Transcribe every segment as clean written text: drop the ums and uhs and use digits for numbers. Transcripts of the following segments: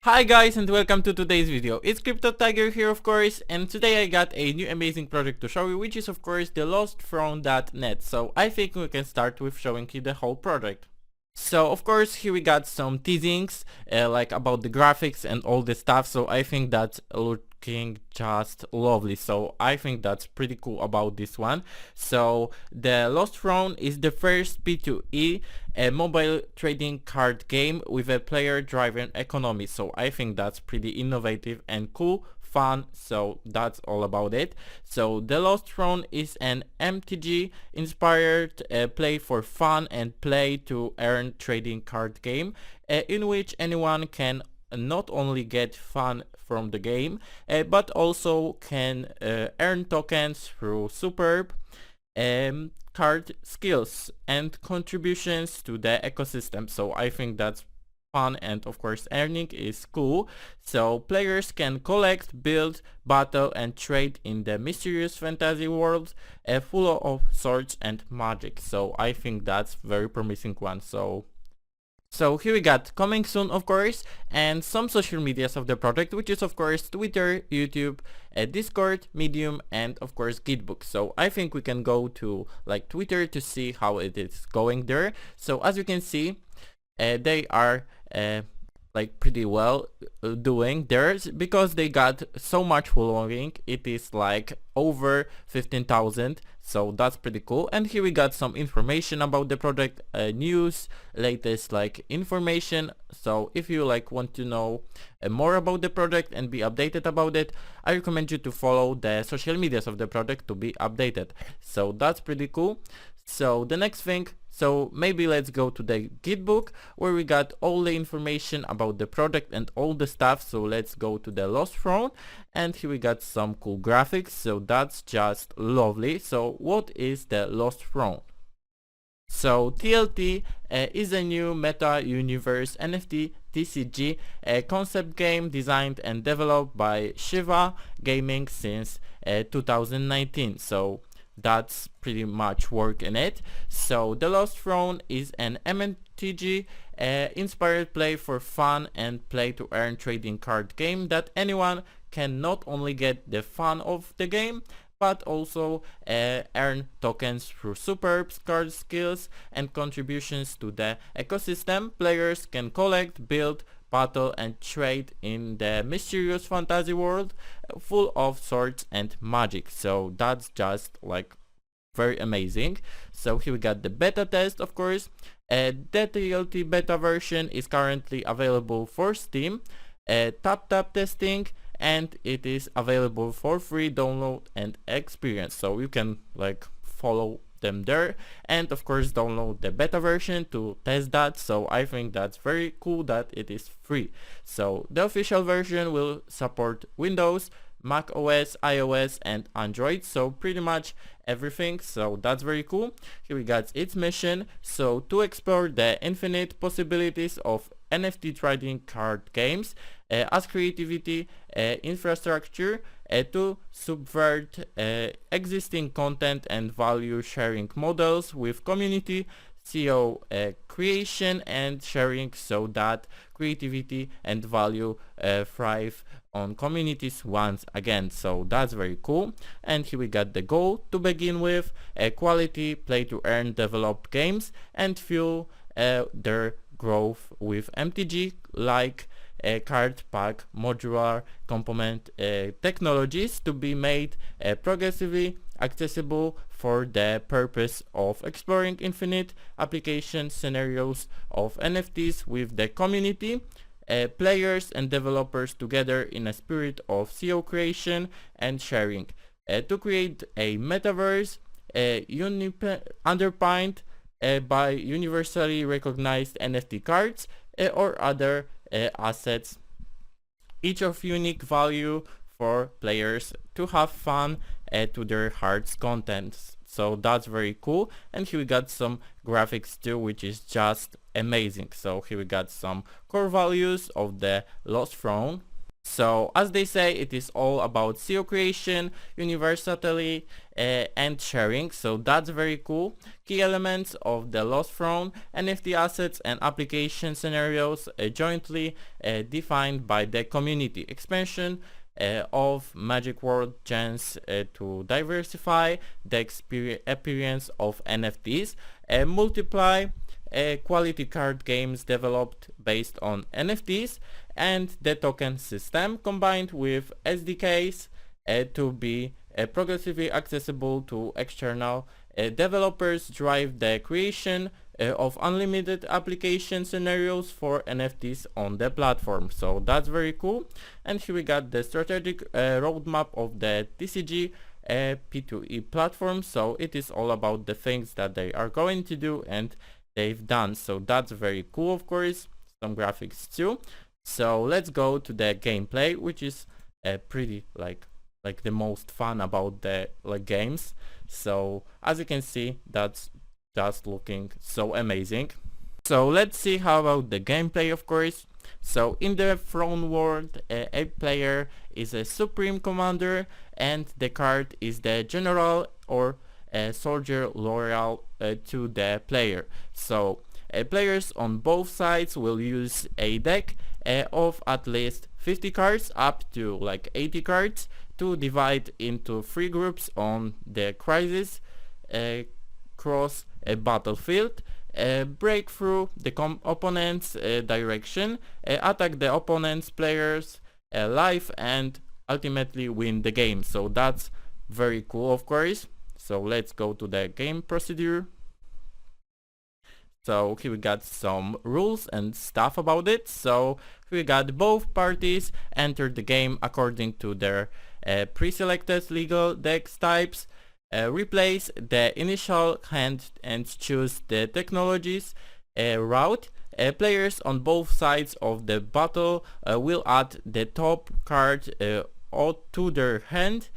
Hi guys and welcome to today's video. It's Crypto Tiger here of course, and today I got a new amazing project to show you, which is of course the lostthrone.net. So I think we can start with showing you the whole project. So of course here we got some teasings like about the graphics and all the stuff, so I think that's looking just lovely. So I think that's pretty cool about this one. So the Lost Throne is the first P2E mobile trading card game with a player driven economy, so I think that's pretty innovative and cool, fun, so that's all about it. So the Lost Throne is an MTG inspired play for fun and play to earn trading card game in which anyone can not only get fun from the game but also can earn tokens through superb card skills and contributions to the ecosystem. So I think that's fun, and of course earning is cool. So players can collect, build, battle and trade in the mysterious fantasy world full of swords and magic. So I think that's very promising one. So here we got coming soon of course, and some social medias of the project, which is of course Twitter, YouTube, Discord, Medium and of course Gitbook. So I think we can go to like Twitter to see how it is going there. So as you can see, they are like pretty well doing theirs because they got so much following. It is like over 15,000, so that's pretty cool. And here we got some information about the project, news, latest like information. So if you like want to know more about the project and be updated about it, I recommend you to follow the social medias of the project to be updated. So that's pretty cool. So the next thing, so maybe let's go to the Gitbook where we got all the information about the project and all the stuff. So let's go to the Lost Throne, and here we got some cool graphics, so that's just lovely. So what is the Lost Throne? So TLT is a new meta universe NFT TCG concept game designed and developed by Shiva Gaming since 2019. So that's pretty much work in it. So the Lost Throne is an MTG inspired play for fun and play to earn trading card game that anyone can not only get the fun of the game but also earn tokens through superb card skills and contributions to the ecosystem. Players can collect, build, battle and trade in the mysterious fantasy world full of swords and magic. So that's just like very amazing. So here we got the beta test of course. The TLT beta version is currently available for Steam, tap testing, and it is available for free download and experience. So you can like follow them there and of course download the beta version to test that. So I think that's very cool that it is free. So the official version will support Windows, Mac OS, iOS and Android, so pretty much everything. So that's very cool. Here we got its mission, so to explore the infinite possibilities of NFT trading card games as creativity infrastructure to subvert existing content and value sharing models with community CO creation and sharing, so that creativity and value thrive on communities once again. So that's very cool. And here we got the goal to begin with, quality play to earn developed games and fuel their growth with MTG like card pack modular component technologies to be made progressively accessible for the purpose of exploring infinite application scenarios of NFTs with the community, players and developers together in a spirit of CO creation and sharing to create a metaverse underpinned by universally recognized NFT cards or other assets, each of unique value for players to have fun to their heart's contents. So that's very cool. And here we got some graphics too, which is just amazing. So here we got some core values of the Lost Throne. So as they say, it is all about SEO creation, universality, and sharing. So that's very cool. Key elements of the Lost Throne: NFT assets and application scenarios jointly defined by the community. Expansion of Magic World chance to diversify the appearance of NFTs, multiply quality card games developed based on NFTs, and the token system combined with SDKs to be progressively accessible to external developers, drive the creation of unlimited application scenarios for NFTs on the platform. So that's very cool. And here we got the strategic roadmap of the TCG P2E platform. So it is all about the things that they are going to do and they've done. So that's very cool, of course. Some graphics too. So let's go to the gameplay, which is pretty like the most fun about the games. So as you can see, that's just looking so amazing. So let's see how about the gameplay, of course. So in the throne world, a player is a supreme commander and the card is the general or soldier loyal to the player. So players on both sides will use a deck of at least 50 cards up to 80 cards to divide into 3 groups on the crisis, cross a battlefield, break through the opponent's direction, attack the opponent's players life, and ultimately win the game. So that's very cool, of course. So let's go to the game procedure. So here we got some rules and stuff about it. So here we got both parties enter the game according to their pre-selected legal deck types, replace the initial hand and choose the technologies route. Players on both sides of the battle will add the top card to their hand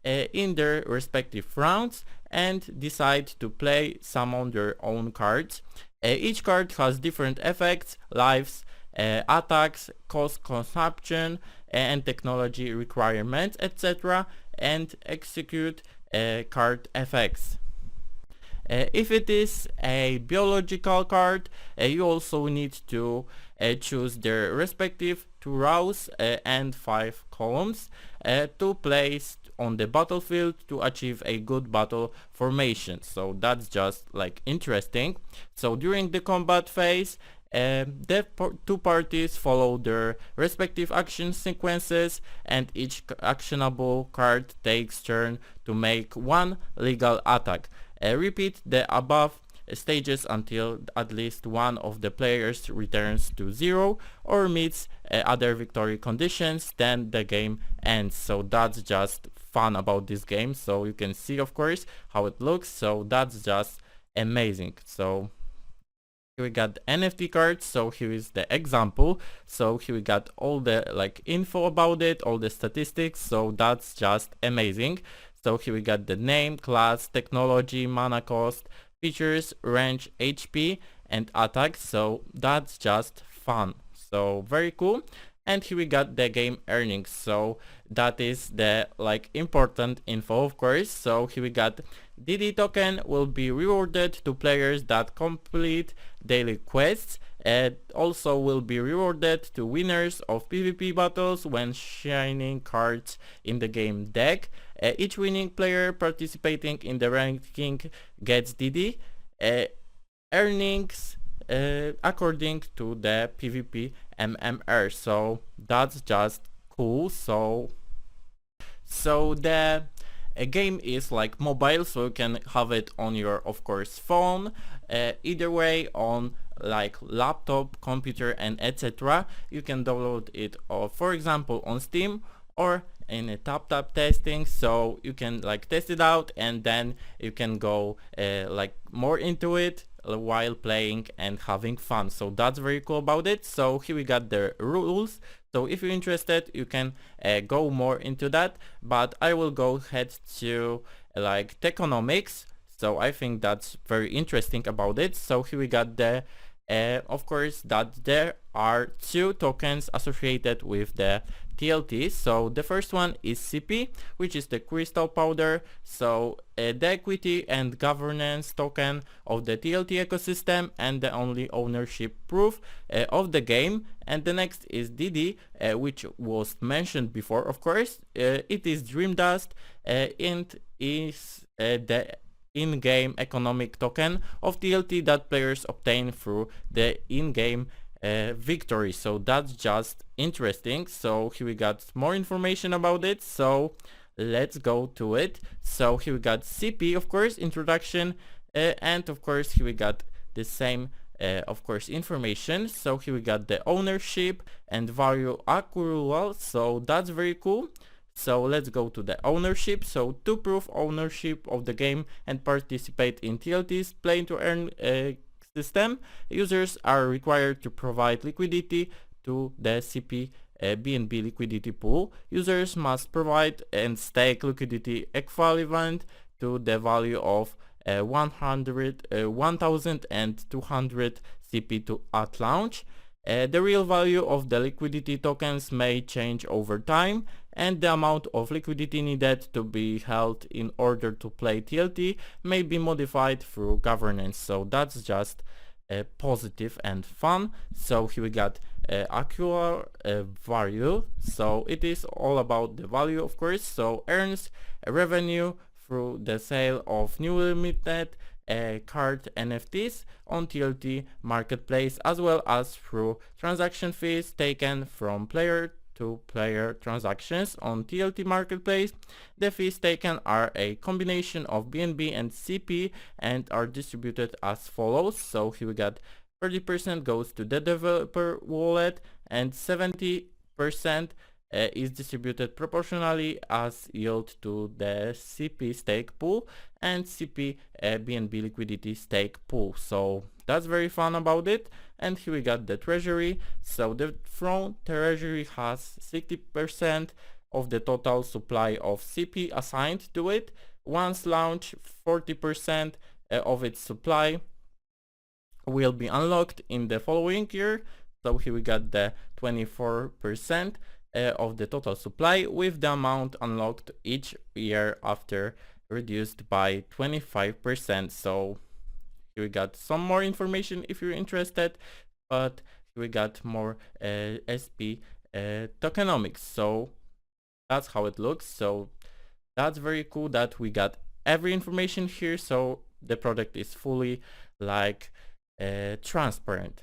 in their respective rounds and decide to play summon their own cards. Each card has different effects, lives, attacks, cost consumption, and technology requirements, etc., and execute card effects. If it is a biological card, you also need to choose their respective 2 rows and 5 columns to place on the battlefield to achieve a good battle formation. So that's just interesting. So during the combat phase, the 2 parties follow their respective action sequences and each actionable card takes turn to make 1 legal attack. Repeat the above stages until at least one of the players returns to 0 or meets other victory conditions, then the game ends. So that's just fun about this game. So you can see, of course, how it looks. So that's just amazing. So here we got the NFT cards. So here is the example. So here we got all the info about it, all the statistics. So that's just amazing. So here we got the name, class, technology, mana cost, features, range, HP, and attack. So that's just fun. So very cool. And here we got the game earnings. So that is the important info, of course. So here we got DD token will be rewarded to players that complete daily quests. It also will be rewarded to winners of PvP battles when shining cards in the game deck. Each winning player participating in the ranking gets DD earnings according to the PvP MMR. So that's just cool. So the game is mobile, so you can have it on your, of course, phone, either way, on laptop, computer, and etc. You can download it, for example, on Steam or in a tap testing, so you can test it out and then you can go more into it while playing and having fun. So that's very cool about it. So here we got the rules. So if you're interested, you can go more into that, but I will go ahead to Tokenomics. So I think that's very interesting about it. So here we got the of course that there are 2 tokens associated with the TLT. So the first one is CP, which is the crystal powder, so the equity and governance token of the TLT ecosystem and the only ownership proof of the game. And the next is DD, which was mentioned before, of course. It is Dream Dust and is the in-game economic token of TLT that players obtain through the in-game victory. So that's just interesting. So here we got more information about it, so let's go to it. So here we got CP, of course, introduction, and of course here we got the same of course information. So here we got the ownership and value accrual, so that's very cool. So let's go to the ownership. So to prove ownership of the game and participate in TLT's play to earn system, users are required to provide liquidity to the CP BNB liquidity pool. Users must provide and stake liquidity equivalent to the value of 1,200 CP at launch. The real value of the liquidity tokens may change over time, and the amount of liquidity needed to be held in order to play TLT may be modified through governance. So that's just positive and fun. So here we got accrual value, so it is all about the value, of course. So earns revenue through the sale of new limited card NFTs on TLT marketplace, as well as through transaction fees taken from player to player transactions on TLT marketplace. The fees taken are a combination of BNB and CP and are distributed as follows. So here we got 30% goes to the developer wallet and 70% is distributed proportionally as yield to the CP stake pool and CP BNB liquidity stake pool. So that's very fun about it. And here we got the Treasury. So the front Treasury has 60% of the total supply of CP assigned to it. Once launched, 40% of its supply will be unlocked in the following year. So here we got the 24% of the total supply, with the amount unlocked each year after reduced by 25%. So here we got some more information if you're interested, but here we got more SP tokenomics. So that's how it looks. So that's very cool that we got every information here. So the product is fully like transparent.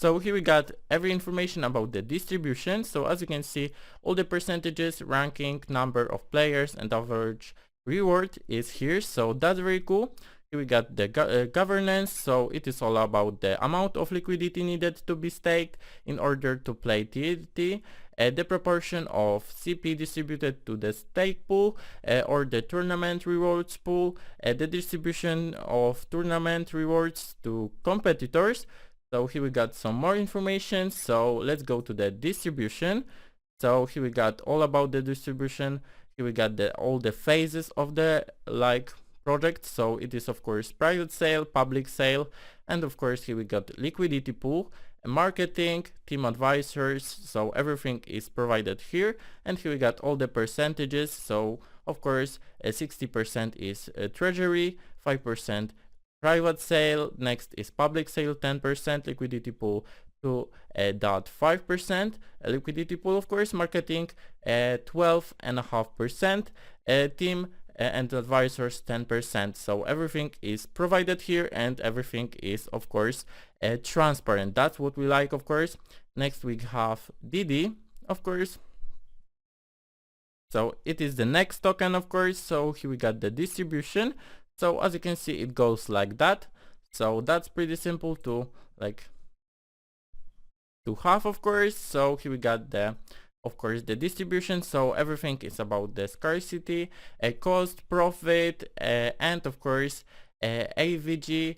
So here we got every information about the distribution. So as you can see, all the percentages, ranking, number of players, and average reward is here. So that's very cool. Here we got the governance. So it is all about the amount of liquidity needed to be staked in order to play TLT, the proportion of CP distributed to the stake pool or the tournament rewards pool, the distribution of tournament rewards to competitors. So here we got some more information. So let's go to the distribution. So here we got all about the distribution. Here we got all the phases of the project. So it is of course private sale, public sale, and of course here we got liquidity pool, marketing, team advisors. So everything is provided here, and here we got all the percentages. So of course 60% is treasury, 5% private sale, next is public sale, 10% liquidity pool, 2.5% liquidity pool, of course, marketing 12.5%, team and advisors 10%. So everything is provided here, and everything is of course transparent. That's what we like, of course. Next we have DD, of course. So it is the next token, of course. So here we got the distribution. So as you can see, it goes like that. So that's pretty simple to have, of course. So here we got the distribution. So everything is about the scarcity, cost, profit, and of course AVG,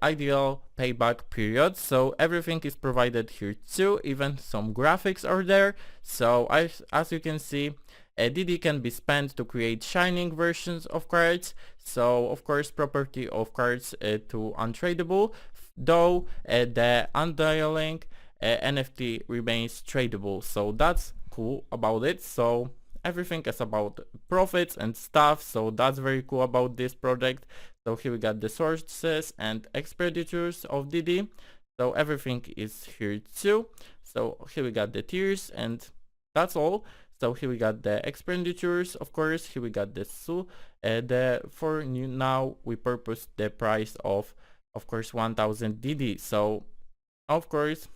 ideal payback period. So everything is provided here too. Even some graphics are there. So as you can see, DD can be spent to create shining versions of cards. So of course property of cards to untradeable, though the underlying NFT remains tradable. So that's cool about it. So everything is about profits and stuff, so that's very cool about this project. So here we got the sources and expenditures of DD, so everything is here too. So here we got the tiers and that's all. So here we got the expenditures, of course. Here we got the for new now we purpose the price of course 1000 DD. So of course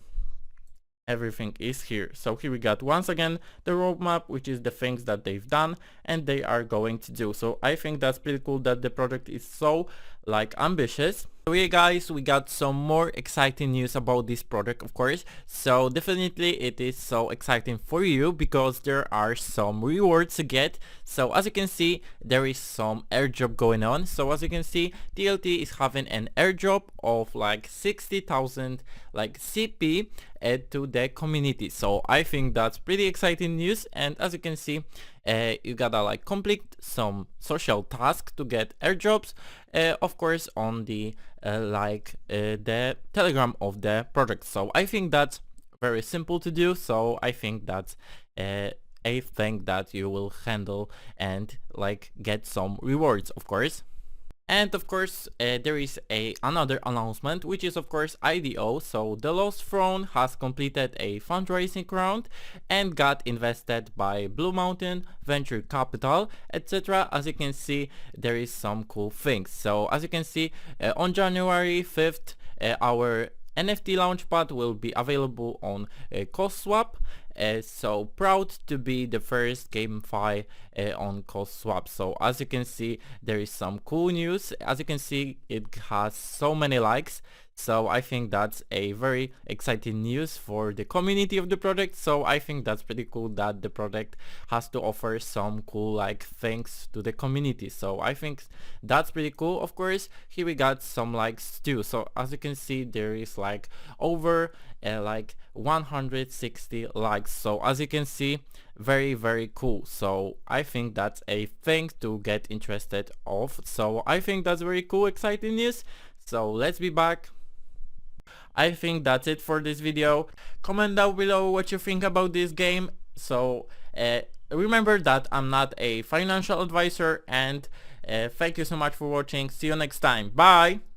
everything is here. So here we got once again the roadmap, which is the things that they've done and they are going to do. So I think that's pretty cool that the project is so like ambitious. So yeah guys, we got some more exciting news about this project, of course. So definitely it is so exciting for you because there are some rewards to get. So as you can see, there is some airdrop going on. So as you can see, TLT is having an airdrop of like 60,000 like CP to the community. So I think that's pretty exciting news. And as you can see, you gotta like complete some social tasks to get airdrops, of course on the the Telegram of the project. So I think that's very simple to do. So I think that's a thing that you will handle and like get some rewards, of course. And of course there is another announcement, which is of course IDO. So the Lost Throne has completed a fundraising round and got invested by Blue Mountain Venture Capital, etc. As you can see, there is some cool things. So as you can see, on January 5th our NFT launchpad will be available on CoSwap. So proud to be the first GameFi on CoSwap. So as you can see, there is some cool news. As you can see, it has so many likes. So I think that's a very exciting news for the community of the project. So I think that's pretty cool that the project has to offer some cool like things to the community. So I think that's pretty cool. Of course, here we got some likes too. So as you can see, there is like over like 160 likes. So as you can see, very cool. So I think that's a thing to get interested of. So I think that's very cool, exciting news. So let's be back. I think that's it for this video. Comment down below what you think about this game. So remember that I'm not a financial advisor, and thank you so much for watching. See you next time. Bye!